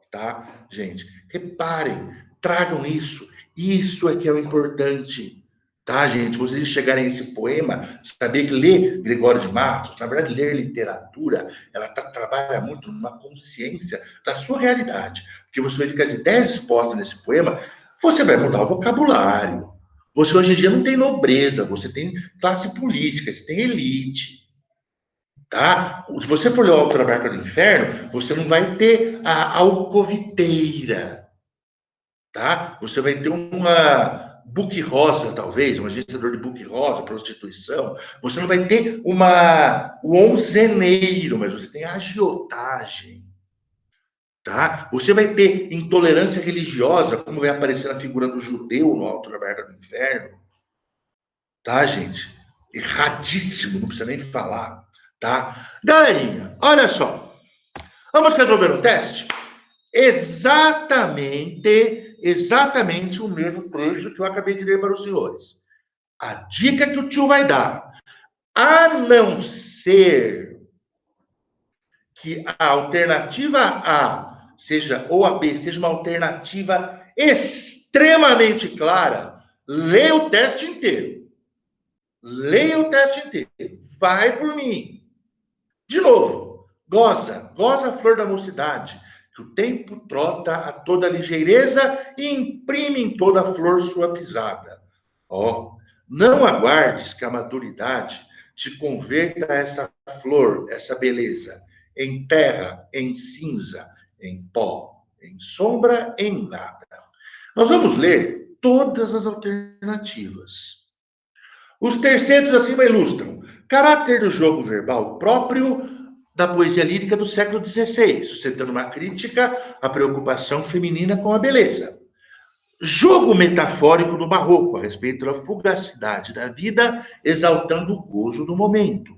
Tá, gente? Reparem, tragam isso. Isso é que é o importante. Tá, gente? Vocês chegarem a esse poema, saber que ler Gregório de Matos, na verdade, ler literatura, ela trabalha muito numa consciência da sua realidade. Porque você vai ver que as ideias expostas nesse poema, você vai mudar o vocabulário. Você hoje em dia não tem nobreza, você tem classe política, você tem elite. Tá? Se você for ler o Alto da Barca do Inferno, você não vai ter a alcoviteira. Tá? Você vai ter uma book rosa, talvez, um agenciador de book rosa, prostituição. Você não vai ter o onzeneiro, mas você tem a agiotagem. Tá? Você vai ter intolerância religiosa, como vai aparecer na figura do judeu no Alto da Barca do Inferno. Tá, gente? Erradíssimo, não precisa nem falar. Tá? Galerinha, olha só. Vamos resolver um teste? Exatamente o mesmo trecho que eu acabei de ler para os senhores. A dica que o tio vai dar, a não ser que a alternativa A, seja ou a B, seja uma alternativa extremamente clara, leia o teste inteiro. Leia o teste inteiro. Vai por mim. De novo, goza a flor da mocidade, que o tempo trota a toda ligeireza e imprime em toda a flor sua pisada. Ó, não aguardes que a maturidade te converta essa flor, essa beleza, em terra, em cinza, em pó, em sombra, em nada. Nós vamos ler todas as alternativas. Os terceiros acima ilustram caráter do jogo verbal próprio da poesia lírica do século XVI, sustentando uma crítica à preocupação feminina com a beleza. Jogo metafórico do barroco, a respeito da fugacidade da vida, exaltando o gozo do momento.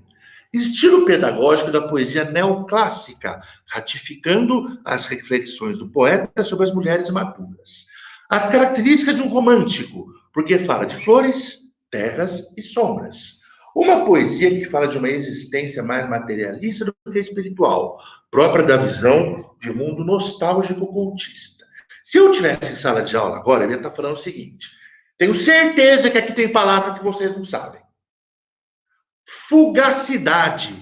Estilo pedagógico da poesia neoclássica, ratificando as reflexões do poeta sobre as mulheres maduras. As características de um romântico, porque fala de flores, terras e sombras. Uma poesia que fala de uma existência mais materialista do que espiritual, própria da visão de um mundo nostálgico ocultista. Se eu tivesse em sala de aula agora, eu ia estar falando o seguinte: tenho certeza que aqui tem palavra que vocês não sabem. Fugacidade,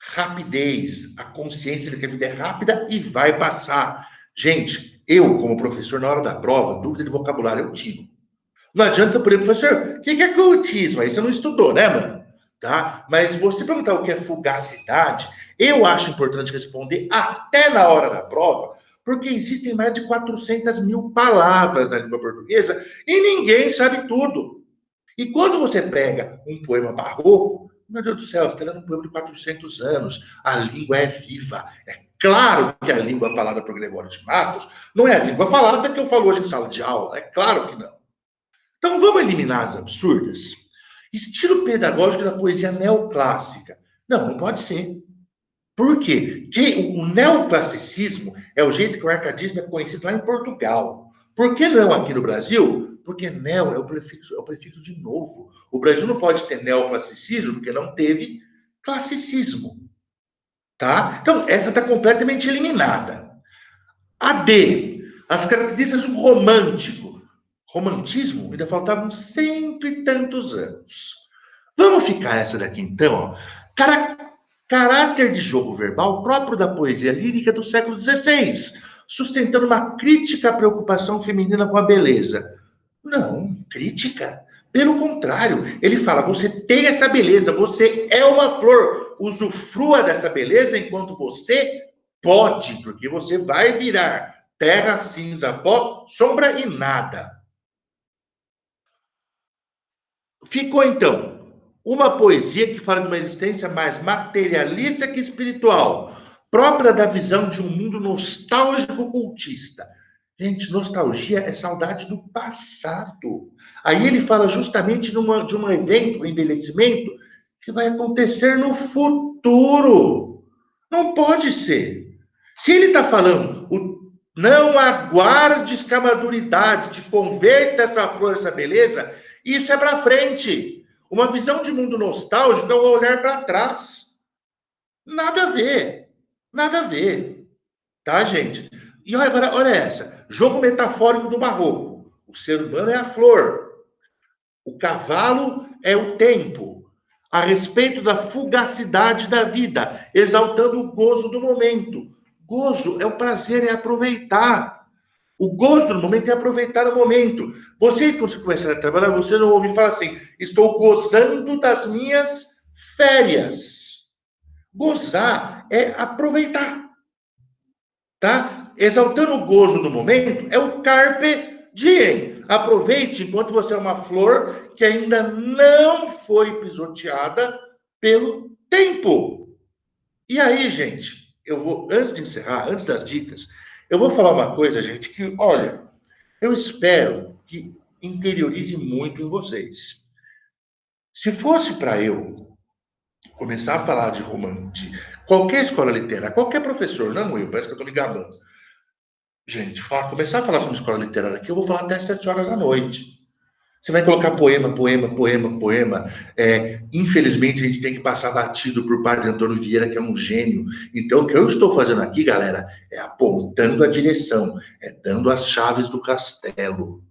rapidez, a consciência de que a vida é rápida e vai passar. Gente, eu, como professor, na hora da prova, dúvida de vocabulário eu tiro. Não adianta, por exemplo, professor, o que é cultismo? Aí você não estudou, né, mano? Tá? Mas você perguntar o que é fugacidade, eu acho importante responder até na hora da prova, porque existem mais de 400 mil palavras na língua portuguesa e ninguém sabe tudo. E quando você pega um poema barroco, meu Deus do céu, você está lendo um poema de 400 anos, a língua é viva. É claro que a língua falada por Gregório de Matos não é a língua falada que eu falo hoje em sala de aula, é claro que não. Então vamos eliminar as absurdas? Estilo pedagógico da poesia neoclássica. Não, não pode ser. Por quê? Porque o neoclassicismo é o jeito que o arcadismo é conhecido lá em Portugal. Por que não aqui no Brasil? Porque neo é o prefixo de novo. O Brasil não pode ter neoclassicismo porque não teve classicismo. Tá? Então, essa está completamente eliminada. A D, as características do romântico. Romantismo, ainda faltavam cento e tantos anos. Vamos ficar essa daqui então, ó. Caráter de jogo verbal próprio da poesia lírica do século XVI, sustentando uma crítica à preocupação feminina com a beleza. Não, crítica. Pelo contrário, ele fala: você tem essa beleza, você é uma flor, usufrua dessa beleza enquanto você pode, porque você vai virar terra, cinza, pó, sombra e nada. Ficou, então, uma poesia que fala de uma existência mais materialista que espiritual, própria da visão de um mundo nostálgico cultista. Gente, nostalgia é saudade do passado. Aí ele fala justamente de um evento, um envelhecimento, que vai acontecer no futuro. Não pode ser. Se ele está falando, não aguardes que a maturidade te converta essa flor, essa beleza, isso é para frente. Uma visão de mundo nostálgico é o olhar para trás. Nada a ver. Nada a ver. Tá, gente? E olha, agora, olha essa. Jogo metafórico do barroco. O ser humano é a flor. O cavalo é o tempo. A respeito da fugacidade da vida, exaltando o gozo do momento. Gozo é o prazer, é aproveitar. O gosto do momento é aproveitar o momento. Você, quando você começar a trabalhar, você não ouve falar assim: estou gozando das minhas férias. Gozar é aproveitar. Tá? Exaltando o gozo do momento é o carpe diem. Aproveite enquanto você é uma flor que ainda não foi pisoteada pelo tempo. E aí, gente, eu vou, antes de encerrar, antes das dicas, eu vou falar uma coisa, gente, que, olha, eu espero que interiorize muito em vocês. Se fosse para eu começar a falar de romance, de qualquer escola literária, qualquer professor, não eu, parece que eu estou me gabando. Gente, começar a falar sobre escola literária aqui, eu vou falar até 7 horas da noite. Você vai colocar poema, poema, poema, poema. Infelizmente, a gente tem que passar batido por Padre Antônio Vieira, que é um gênio. Então, o que eu estou fazendo aqui, galera, é apontando a direção, é dando as chaves do castelo,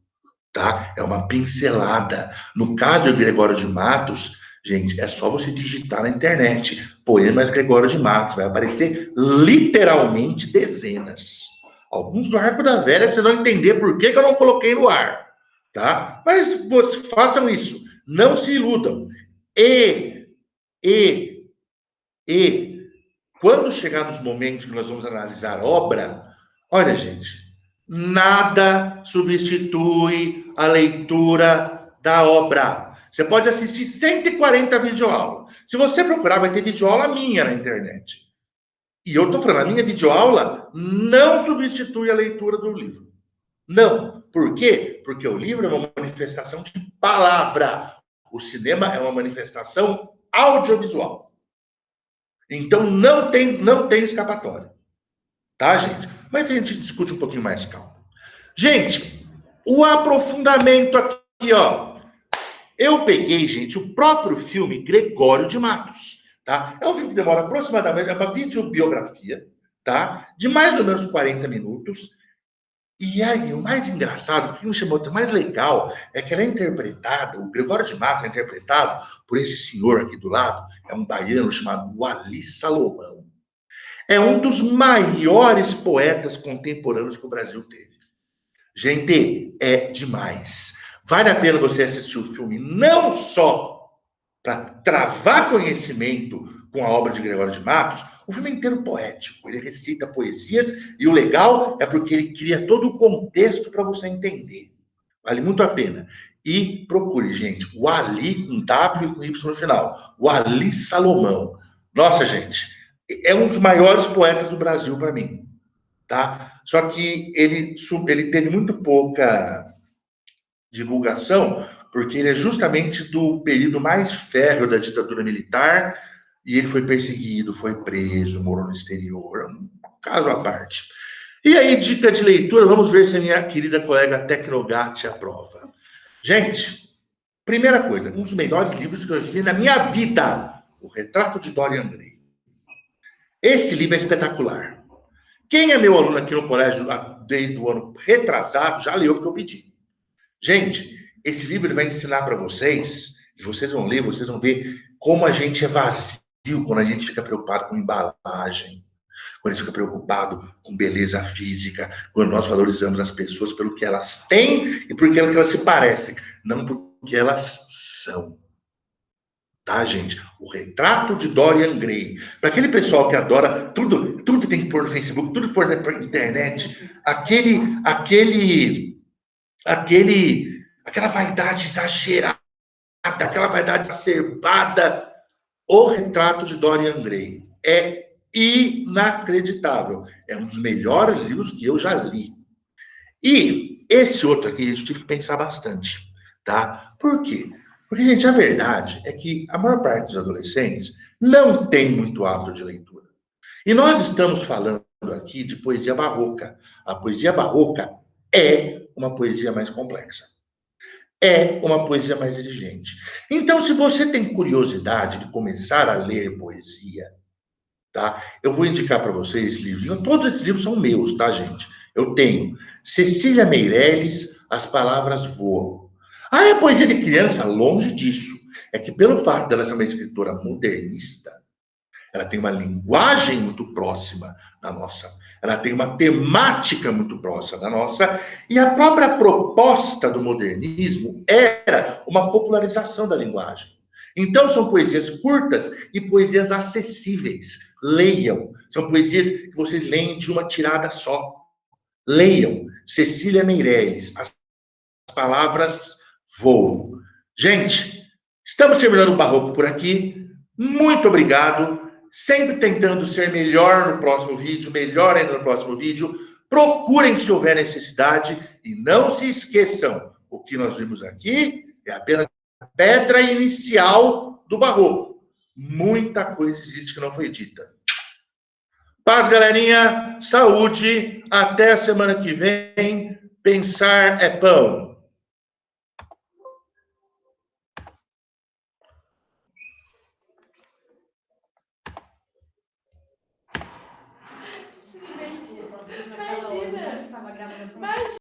tá? É uma pincelada. No caso do Gregório de Matos, gente, é só você digitar na internet, poemas Gregório de Matos, vai aparecer literalmente dezenas. Alguns do Arco da Velha que vocês vão entender por que eu não coloquei no ar, tá? Mas vocês façam isso, não se iludam. E, e, quando chegar nos momentos que nós vamos analisar a obra, olha, gente, nada substitui a leitura da obra. Você pode assistir 140 videoaulas. Se você procurar, vai ter videoaula minha na internet. E eu estou falando, a minha videoaula não substitui a leitura do livro. Não. Por quê? Porque o livro é uma manifestação de palavra. O cinema é uma manifestação audiovisual. Então, não tem escapatória. Tá, gente? Mas a gente discute um pouquinho mais calmo. Gente, o aprofundamento aqui, ó. Eu peguei, gente, o próprio filme Gregório de Matos, tá? É um filme que demora aproximadamente, é uma videobiografia, tá? De mais ou menos 40 minutos. E aí, o mais engraçado, o que me chamou, o mais legal, é que ela é interpretada, o Gregório de Matos é interpretado por esse senhor aqui do lado, é um baiano chamado Wally Salomão. É um dos maiores poetas contemporâneos que o Brasil teve. Gente, é demais. Vale a pena você assistir o filme, não só para travar conhecimento com a obra de Gregório de Matos, o filme é inteiro poético. Ele recita poesias e o legal é porque ele cria todo o contexto para você entender. Vale muito a pena. E procure, gente, o Ali com W e com Y no final. O Ali Salomão. Nossa, gente, é um dos maiores poetas do Brasil para mim, tá? Só que ele teve muito pouca divulgação, porque ele é justamente do período mais férreo da ditadura militar, e ele foi perseguido, foi preso, morou no exterior, um caso à parte. E aí, dica de leitura, vamos ver se a minha querida colega Tecnogatti aprova. Gente, primeira coisa, um dos melhores livros que eu li na minha vida, O Retrato de Dorian Gray. Esse livro é espetacular. Quem é meu aluno aqui no colégio desde o ano retrasado, já leu o que eu pedi. Gente, esse livro ele vai ensinar para vocês, e vocês vão ler, vocês vão ver como a gente é vazio quando a gente fica preocupado com embalagem, quando a gente fica preocupado com beleza física, quando nós valorizamos as pessoas pelo que elas têm e por que elas se parecem, não por que elas são. Tá, gente? O Retrato de Dorian Gray. Para aquele pessoal que adora tudo tem que pôr no Facebook, tudo pôr na internet, aquela vaidade exagerada, aquela vaidade exacerbada. O Retrato de Dorian Gray é inacreditável. É um dos melhores livros que eu já li. E esse outro aqui, a gente tive que pensar bastante, tá? Por quê? Porque, gente, a verdade é que a maior parte dos adolescentes não tem muito hábito de leitura. E nós estamos falando aqui de poesia barroca. A poesia barroca é uma poesia mais complexa. É uma poesia mais exigente. Então, se você tem curiosidade de começar a ler poesia, tá? Eu vou indicar para vocês livros. Todos esses livros são meus, tá, gente? Eu tenho Cecília Meirelles, As Palavras Voam. Ah, é poesia de criança? Longe disso. É que pelo fato dela ser uma escritora modernista, ela tem uma linguagem muito próxima da nossa. Ela tem uma temática muito próxima da nossa. E a própria proposta do modernismo era uma popularização da linguagem. Então, são poesias curtas e poesias acessíveis. Leiam. São poesias que vocês leem de uma tirada só. Leiam. Cecília Meirelles, As Palavras Voam. Gente, estamos terminando o Barroco por aqui. Muito obrigado. Sempre tentando ser melhor no próximo vídeo, melhor ainda no próximo vídeo. Procurem se houver necessidade e não se esqueçam, o que nós vimos aqui é apenas a pedra inicial do Barroco. Muita coisa existe que não foi dita. Paz, galerinha. Saúde. Até a semana que vem. Pensar é pão.